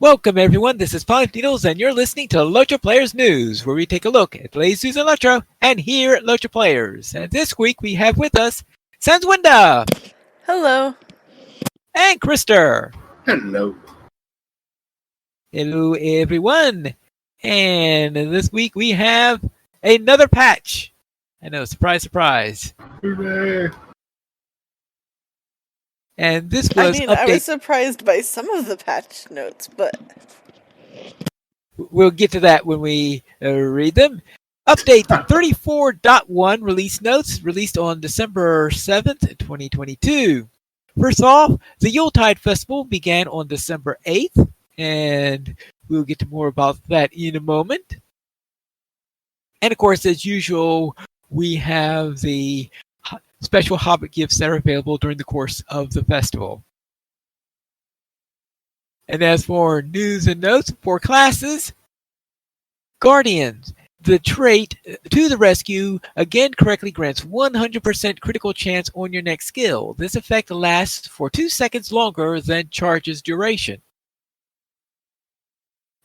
Welcome everyone, this is Five Needles and you're listening to LOTRO Players News, where we take a look at the latest news in LOTRO and here at LOTRO Players. And this week we have with us Sanswinda Hello. and Krister. Hello. Hello everyone. And this week we have another patch. I know, surprise, surprise. Hooray. And this was I was surprised by some of the patch notes, but we'll get to that when we read them. Update 34.1 release notes released on December 7th, 2022. First off, the Yuletide Festival began on December 8th, and we'll get to more about that in a moment. And of course, as usual, we have the special Hobbit gifts that are available during the course of the festival. And as for news and notes for classes, Guardians. The trait to the rescue again correctly grants 100% critical chance on your next skill. This effect lasts for 2 seconds longer than charge's duration.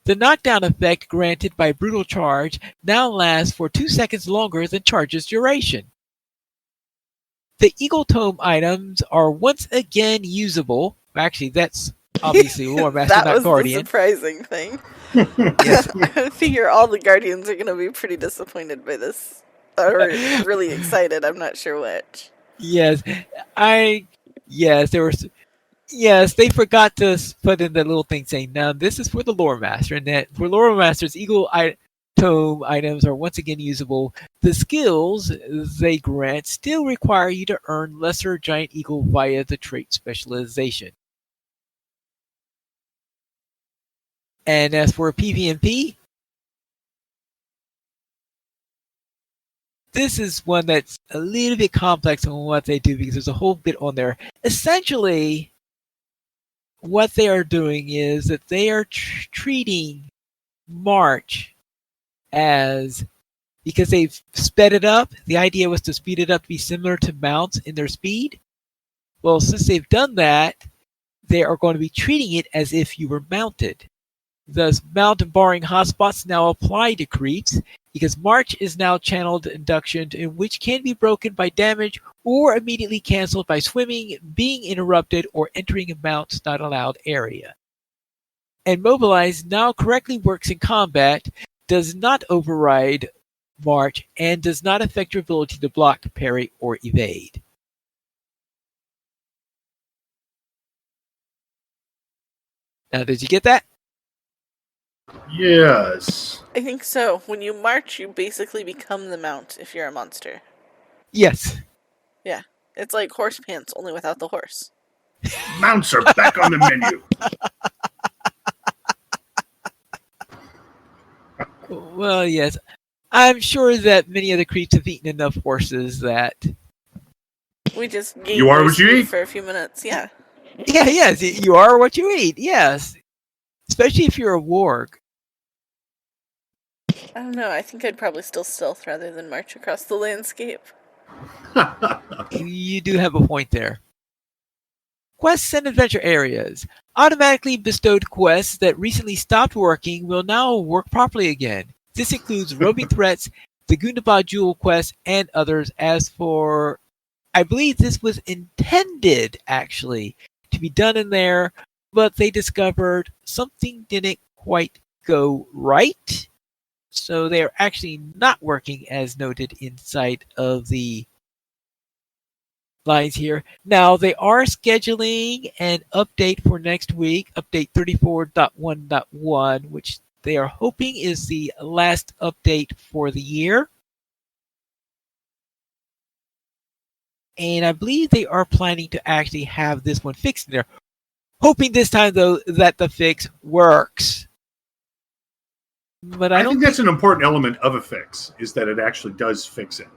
The knockdown effect granted by Brutal Charge now lasts for 2 seconds longer than charge's duration. The Eagle Tome items are once again usable. Actually, that's obviously Lore Master, that not was Guardian. the surprising thing. Yes. I figure all the Guardians are going to be pretty disappointed by this. Or really excited, I'm not sure which. Yes, they forgot to put in the little thing saying, now this is for the Lore Master, and that for Lore Master's Eagle Tome items are once again usable. The skills they grant still require you to earn Lesser Giant Eagle via the trait specialization. And as for PvP, this is one that's a little bit complex on what they do because there's a whole bit on there. Essentially, what they are doing is that they are treating March as, because they've sped it up, the idea was to speed it up to be similar to mounts in their speed. Well, since they've done that, they are going to be treating it as if you were mounted. Thus, mount and barring hotspots now apply to creeps, because March is now channeled induction, in which can be broken by damage or immediately cancelled by swimming, being interrupted, or entering a mount's not allowed area. And Mobilize now correctly works in combat, does not override March, and does not affect your ability to block, parry, or evade. Now, did you get that? Yes. I think so. When you march, you basically become the mount if you're a monster. Yes. Yeah. It's like horse pants, only without the horse. Mounts are back on the menu. Well, yes. I'm sure that many other creeps have eaten enough horses that... We just You are what you eat for a few minutes, yeah. Yeah, yes, you are what you eat, yes. Especially if you're a warg. I don't know, I think I'd probably still stealth rather than march across the landscape. You do have a point there. Quests and adventure areas. Automatically bestowed quests that recently stopped working will now work properly again. This includes roving threats, the Gundabad Jewel quest, and others. As for, I believe this was intended, actually, to be done in there, but they discovered something didn't quite go right. So they are actually not working as noted inside of the lines here. Now, they are scheduling an update for next week, update 34.1.1, which they are hoping is the last update for the year. And I believe they are planning to actually have this one fixed in there. Hoping this time, though, that the fix works. But I think that's an important element of a fix, is that it actually does fix it.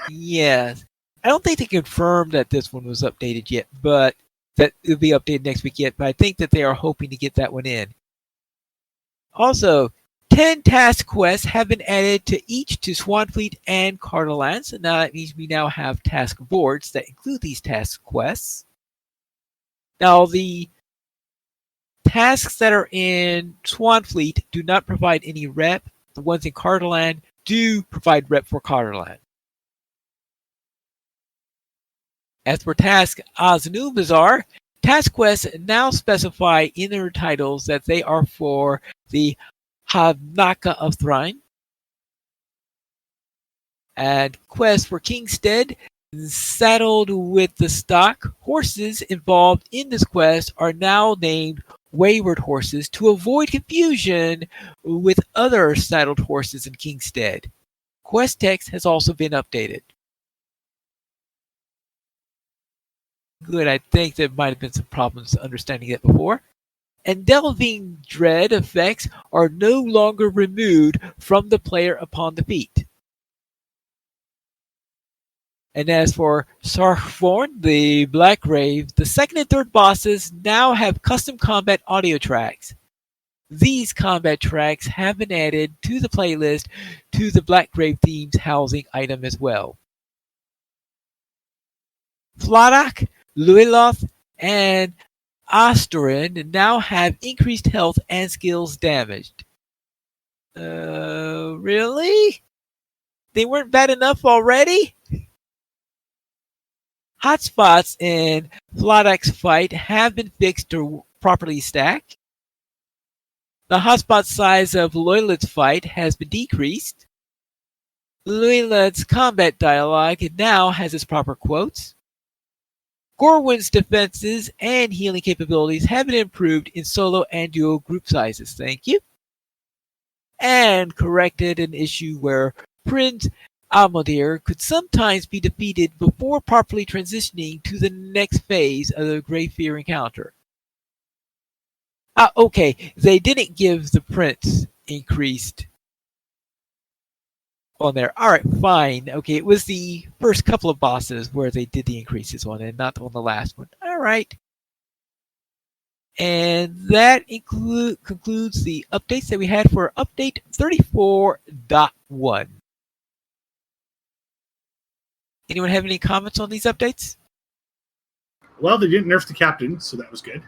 Yes. I don't think they confirmed that this one was updated yet, but that it'll be updated next week yet. But I think that they are hoping to get that one in. Also, 10 task quests have been added to each to Swanfleet and Cardalands. And now that means we now have task boards that include these task quests. Now, the tasks that are in Swanfleet do not provide any rep. The ones in Carterland do provide rep for Carterland. As for tasks Oznubazar, task quests now specify in their titles that they are for the Havnaka of Thrain. And quests for Kingstead, saddled with the stock horses involved in this quest, are now named Wayward Horses to avoid confusion with other saddled horses in Kingstead. Quest text has also been updated. Good, I think there might have been some problems understanding it before. And delving dread effects are no longer removed from the player upon defeat. And as for Sarkvorn, the Black Grave, the second and third bosses now have custom combat audio tracks. These combat tracks have been added to the playlist to the Black Grave theme's housing item as well. Flodak, Luiloth, and Astorin now have increased health and skills damaged. Really? They weren't bad enough already? Hotspots in Flodak's fight have been fixed to properly stack. The hotspot size of Loylet's fight has been decreased. Loylet's combat dialogue now has its proper quotes. Gorwin's defenses and healing capabilities have been improved in solo and duo group sizes. Thank you. And corrected an issue where Prince Almodir could sometimes be defeated before properly transitioning to the next phase of the Grey Fear encounter. Okay, they didn't give the Prince increased on there. Alright, fine. Okay, it was the first couple of bosses where they did the increases on it, not on the last one. Alright. And that concludes the updates that we had for update 34.1. Anyone have any comments on these updates? Well, they didn't nerf the captain, so that was good.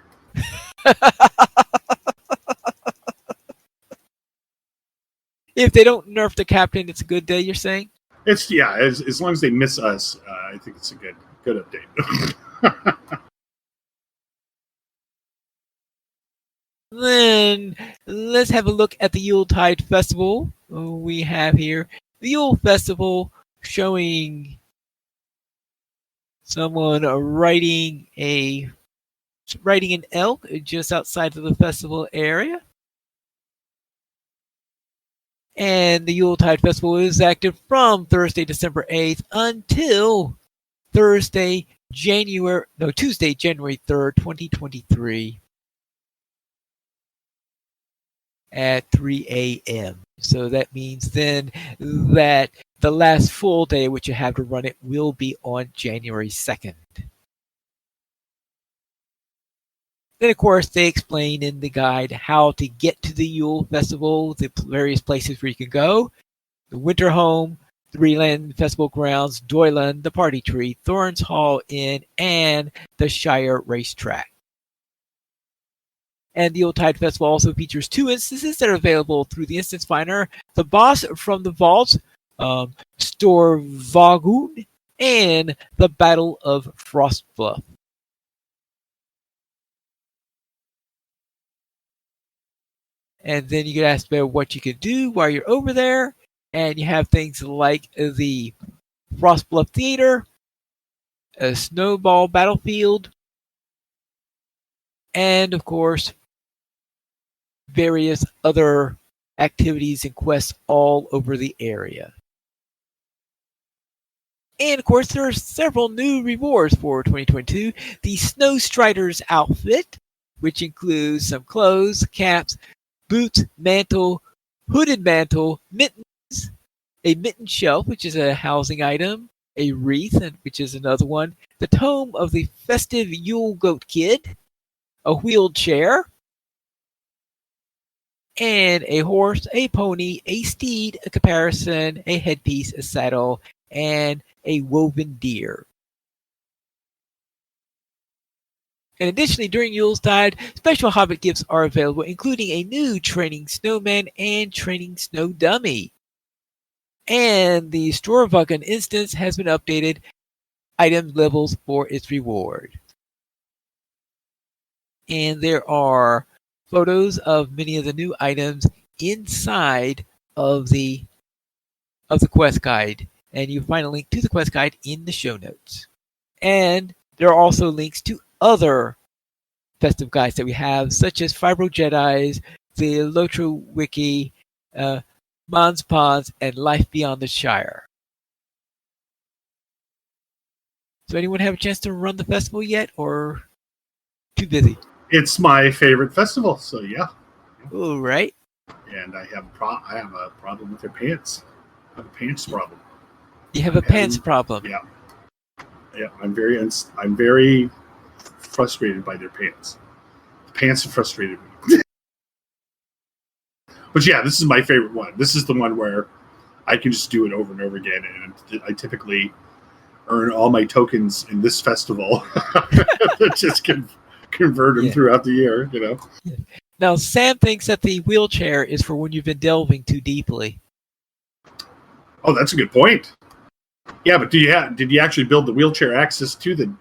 If they don't nerf the captain, it's a good day, you're saying? It's as long as they miss us, I think it's a good update. Then let's have a look at the Yuletide Festival. We have here the Yule Festival showing someone riding an elk just outside of the festival area. And the Yuletide Festival is active from Thursday, December 8th until Tuesday, January 3rd, 2023 at 3 a.m. So that means then that the last full day which you have to run it will be on January 2nd. Then, of course, they explain in the guide how to get to the Yule Festival, the various places where you can go. The Winter Home, the Reland Festival Grounds, Doyland, the Party Tree, Thorns Hall Inn, and the Shire Racetrack. And the Yuletide Festival also features 2 instances that are available through the Instance Finder. The Boss from the Vaults, Storvagun, and the Battle of Frostbluff. And then you get asked about what you can do while you're over there. And you have things like the Frostbluff Theater, a Snowball Battlefield, and of course, various other activities and quests all over the area. And of course, there are several new rewards for 2022. The Snow Strider's outfit, which includes some clothes, caps, boots, mantle, hooded mantle, mittens, a mitten shelf, which is a housing item, a wreath, which is another one, the tome of the festive Yule Goat Kid, a wheeled chair, and a horse, a pony, a steed, a caparison, a headpiece, a saddle, and a woven deer. And additionally, during Yuletide, special Hobbit gifts are available, including a new training snowman and training snow dummy. And the Storvagen instance has been updated item levels for its reward. And there are photos of many of the new items inside of the quest guide, and you find a link to the quest guide in the show notes. And there are also links to other festive guides that we have, such as Fibro Jedi's, the LOTRO Wiki, Mons Pons, and Life Beyond the Shire. So anyone have a chance to run the festival yet, or too busy? It's my favorite festival, so yeah. All right. And I have a problem with their pants. I have a pants problem. You have a pants problem. Yeah. Yeah, I'm very frustrated by their pants. The pants have frustrated me. But yeah, this is my favorite one. This is the one where I can just do it over and over again, and I typically earn all my tokens in this festival. Just convert them throughout the year, you know. Now, Sam thinks that the wheelchair is for when you've been delving too deeply. Oh, that's a good point. Yeah, but did you actually build the wheelchair access to the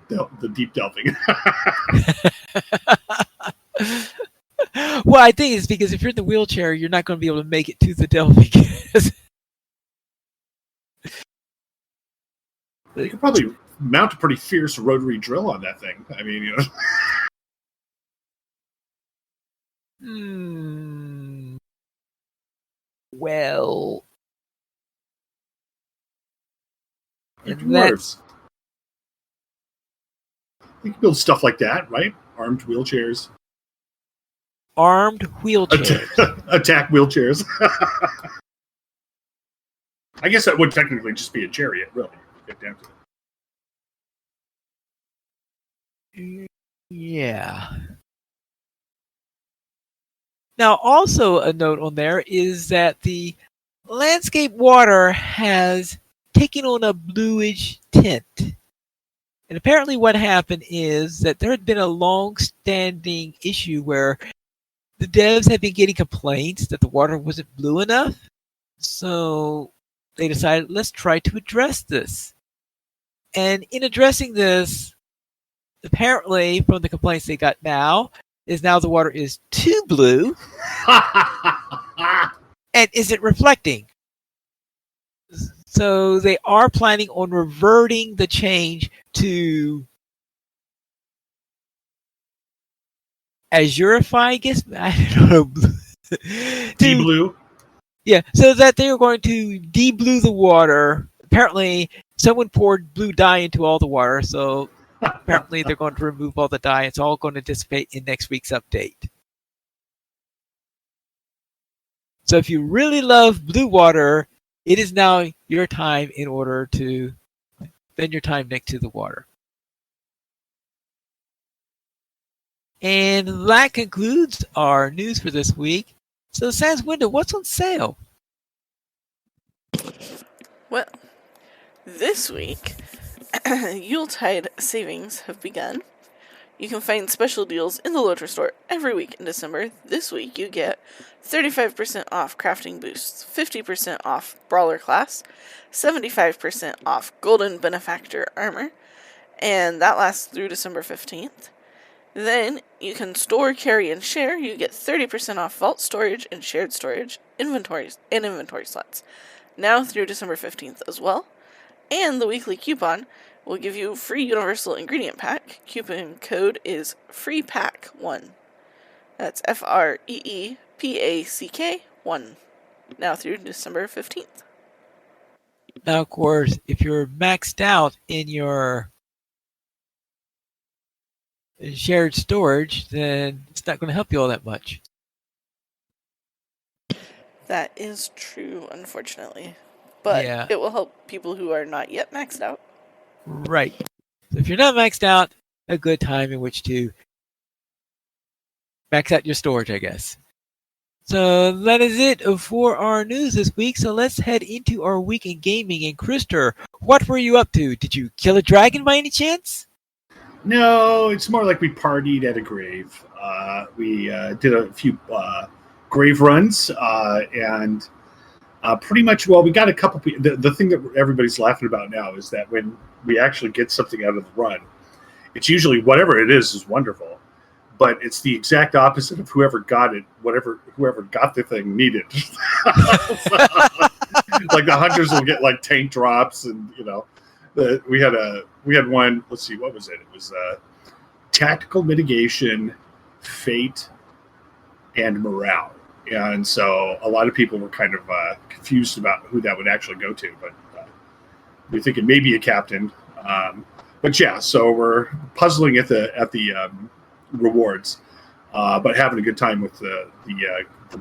deep delving? Well, I think it's because if you're in the wheelchair, you're not going to be able to make it to the delving. You could probably mount a pretty fierce rotary drill on that thing. I mean, you know. Well, You can build stuff like that, right? Armed wheelchairs. Armed wheelchairs. Attack wheelchairs. I guess that would technically just be a chariot, really. Get down to it. Yeah. Now, also a note on there is that the landscape water has taken on a bluish tint. And apparently what happened is that there had been a long-standing issue where the devs had been getting complaints that the water wasn't blue enough. So they decided, let's try to address this. And in addressing this, apparently from the complaints they got now the water is too blue and isn't reflecting. So they are planning on reverting the change to Azurify, I guess. I don't know. De-blue? Yeah, so that they are going to de-blue the water. Apparently, someone poured blue dye into all the water, so apparently they're going to remove all the dye. It's all going to dissipate in next week's update. So if you really love blue water, it is now your time in order to spend your time next to the water. And that concludes our news for this week. So, Sans Window, what's on sale? Well, this week, Yuletide savings have begun. You can find special deals in the LOTRO store every week in December. This week, you get 35% off Crafting Boosts, 50% off Brawler Class, 75% off Golden Benefactor Armor, and that lasts through December 15th. Then, you can store, carry, and share. You get 30% off Vault Storage and Shared Storage, inventory slots, now through December 15th as well. And the weekly coupon will give you free Universal Ingredient Pack. Coupon code is FREEPACK1. That's FREEPACK1. Now through December 15th. Now, of course, if you're maxed out in your shared storage, then it's not going to help you all that much. That is true, unfortunately. But It will help people who are not yet maxed out. Right. So if you're not maxed out, a good time in which to max out your storage, I guess. So that is it for our news this week. So let's head into our week in gaming. And Krister, what were you up to? Did you kill a dragon by any chance? No, it's more like we partied at a grave. We did a few grave runs, and pretty much, well, we got a couple. The thing that everybody's laughing about now is that when we actually get something out of the run, it's usually whatever it is wonderful, but it's the exact opposite of whoever got it, whoever got the thing needed. Like the hunters will get like tank drops, and we had one. Let's see, what was it? It was tactical mitigation, fate, and morale. And so a lot of people were kind of confused about who that would actually go to, but we're thinking maybe a captain. But yeah, so we're puzzling at the rewards, but having a good time with the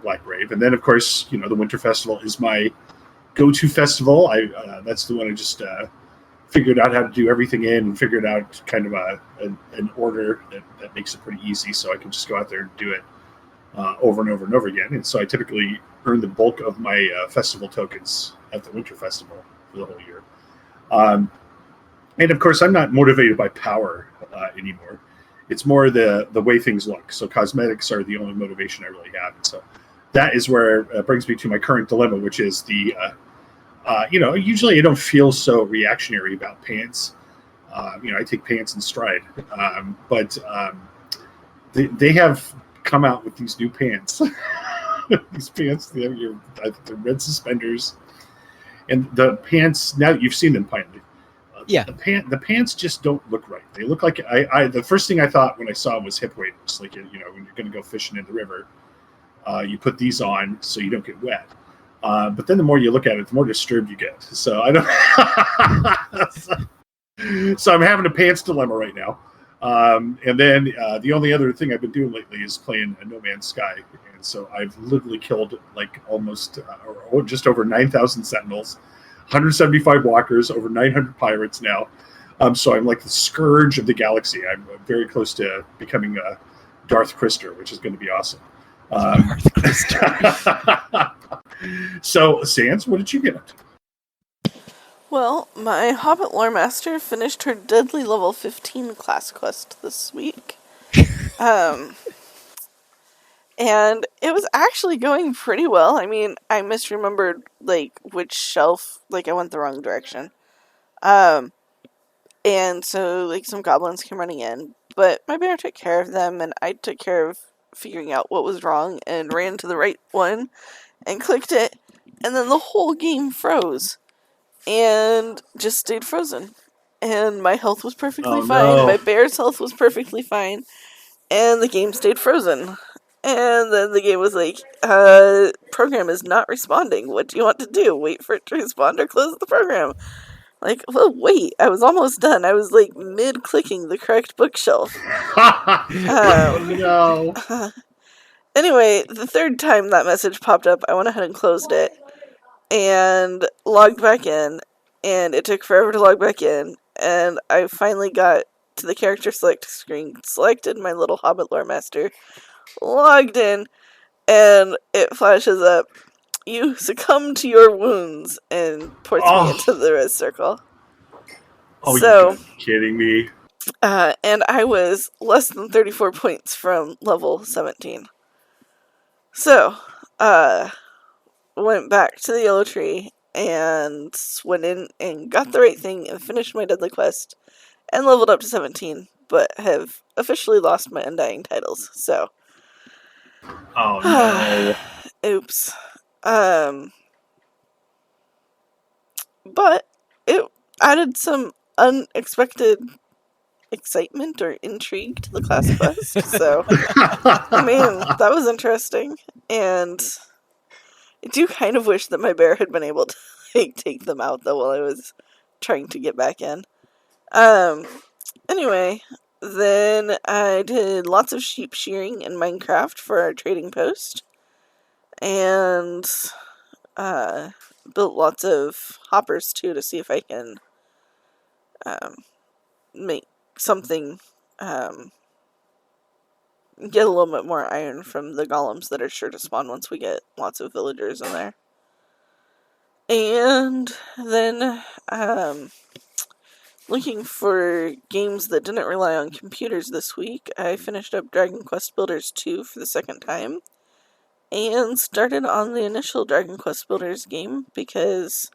Black Brave. And then of course, the Winter Festival is my go-to festival. That's the one I just figured out how to do everything in, and figured out kind of an order that makes it pretty easy, so I can just go out there and do it over and over and over again. And so I typically earn the bulk of my festival tokens at the Winter Festival for the whole year. And of course, I'm not motivated by power anymore. It's more the way things look. So cosmetics are the only motivation I really have. And so that is where it brings me to my current dilemma, which is usually I don't feel so reactionary about pants. I take pants in stride. But they have come out with these new pants. These pants, I think they're red suspenders. And the pants, now that you've seen them finally, Yeah. the pants just don't look right. They look like the first thing I thought when I saw them was hip waders. Like, when you're going to go fishing in the river, you put these on so you don't get wet. But then the more you look at it, the more disturbed you get. So I don't. So I'm having a pants dilemma right now. And then the only other thing I've been doing lately is playing No Man's Sky. And so I've literally killed like almost or just over 9,000 sentinels, 175 walkers, over 900 pirates now. So I'm like the scourge of the galaxy. I'm very close to becoming Darth Krister, which is going to be awesome. Darth Krister. So, Sans, what did you get up to? Well, my Hobbit Lore Master finished her Deadly Level 15 class quest this week. And it was actually going pretty well. I mean, I misremembered, which shelf, I went the wrong direction. And so, some goblins came running in. But my bear took care of them, and I took care of figuring out what was wrong, and ran to the right one, and clicked it, and then the whole game froze. And just stayed frozen. And my health was perfectly fine. No. My bear's health was perfectly fine. And the game stayed frozen. And then the game was like, program is not responding. What do you want to do? Wait for it to respond or close the program? Well, wait. I was almost done. I was mid-clicking the correct bookshelf. No. Anyway, the third time that message popped up, I went ahead and closed it. And logged back in, and it took forever to log back in, and I finally got to the character select screen, selected my little Hobbit Lore Master, logged in, and it flashes up, you succumb to your wounds, and ports me into the red circle. Oh, so, you're kidding me. And I was less than 34 points from level 17. So, went back to the yellow tree and went in and got the right thing and finished my deadly quest and leveled up to 17, but have officially lost my undying titles. So, oh no, oops. But it added some unexpected excitement or intrigue to the class quest. So, I mean, that was interesting, and I do kind of wish that my bear had been able to take them out though while I was trying to get back in. Anyway, then I did lots of sheep shearing in Minecraft for our trading post, and built lots of hoppers too to see if I can make something, get a little bit more iron from the golems that are sure to spawn once we get lots of villagers in there. And then looking for games that didn't rely on computers this week, I finished up Dragon Quest Builders 2 for the second time, and started on the initial Dragon Quest Builders game because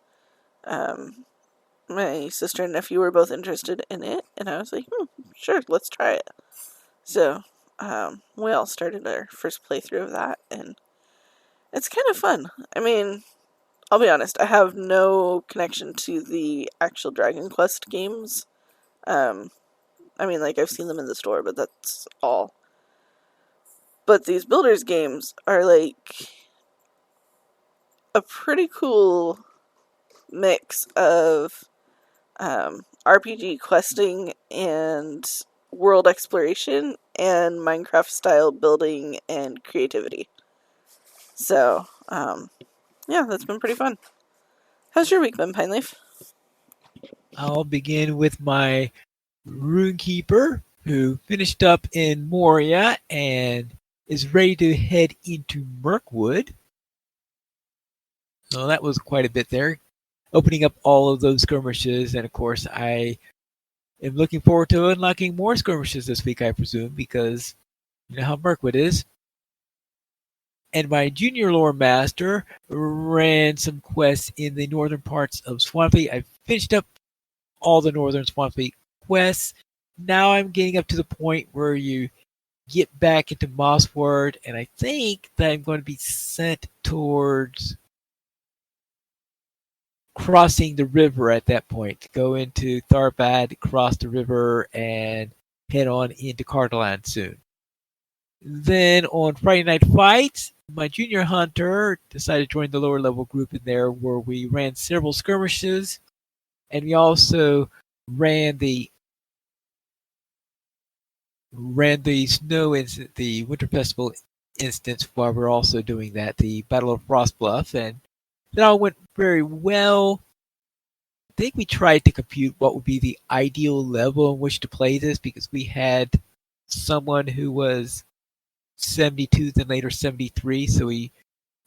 my sister and nephew were both interested in it, and I was like, sure, let's try it. So, we all started our first playthrough of that, and it's kind of fun. I mean, I'll be honest, I have no connection to the actual Dragon Quest games. I mean, like, I've seen them in the store, but that's all. But these Builders games are, like, a pretty cool mix of RPG questing and world exploration and Minecraft style building and creativity. So, yeah, that's been pretty fun. How's your week been, Pineleaf? I'll begin with my Runekeeper, who finished up in Moria and is ready to head into Mirkwood. So that was quite a bit there, opening up all of those skirmishes. And of course, I am looking forward to unlocking more skirmishes this week, I presume, because you know how Mirkwood is. And my junior lore master ran some quests in the northern parts of Swampy. I finished up all the northern Swampy quests. Now I'm getting up to the point where you get back into Mossward, and I think that I'm going to be sent towards crossing the river at that point. Go into Tharbad, cross the river, and head on into Cardaland soon. Then on Friday Night Fights, my junior hunter decided to join the lower level group in there where we ran several skirmishes, and we also ran the snow instance, the Winter Festival instance while we're also doing that, the Battle of Frostbluff, and that all went very well. I think we tried to compute what would be the ideal level in which to play this because we had someone who was 72 then later 73, so we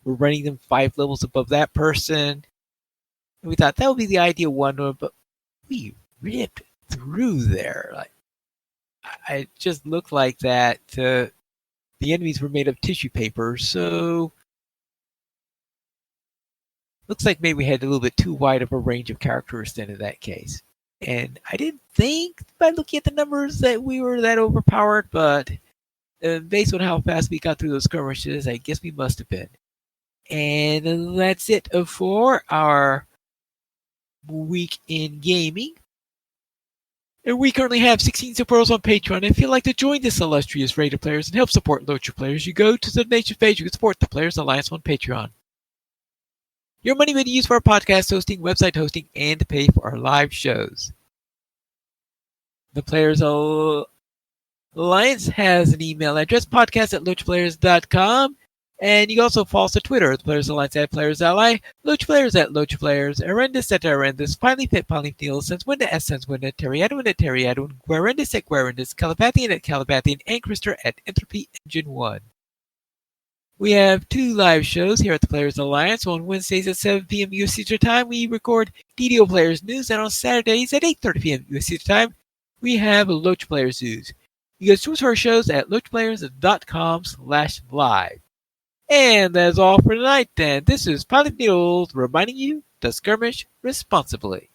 were running them 5 levels above that person. And we thought that would be the ideal one, but we ripped through there. Like, it just looked like that the enemies were made of tissue paper, so looks like maybe we had a little bit too wide of a range of characters then in that case. And I didn't think by looking at the numbers that we were that overpowered, but based on how fast we got through those skirmishes, I guess we must have been. And that's it for our week in gaming. And we currently have 16 supporters on Patreon. If you'd like to join this illustrious rate of players and help support LOTRO players, you go to the donation page. You can support the Players Alliance on Patreon. Your money may be used for our podcast hosting, website hosting, and to pay for our live shows. The Players Alliance has an email address, podcast@lotraplayers.com. And you can also follow us on Twitter, the Players Alliance @PlayersAlly, LOTROPlayers @LOTROPlayers, Arendis @Arendis, Pineleaf @PineleafNeil, Senswinda @Senswinda, Terryadwin @Terryadwin, Guarendis @Guarendis, Calibathian @Calibathian, and Krister @Entropy Engine 1. We have 2 live shows here at the Players Alliance. On Wednesdays at 7 p.m. U.S. Eastern Time, we record DDO Players News, and on Saturdays at 8:30 p.m. U.S. Eastern Time, we have LOTRO Players News. You can choose our shows at lotraplayers.com/live. And that's all for tonight then. This is Pilot Needles reminding you to skirmish responsibly.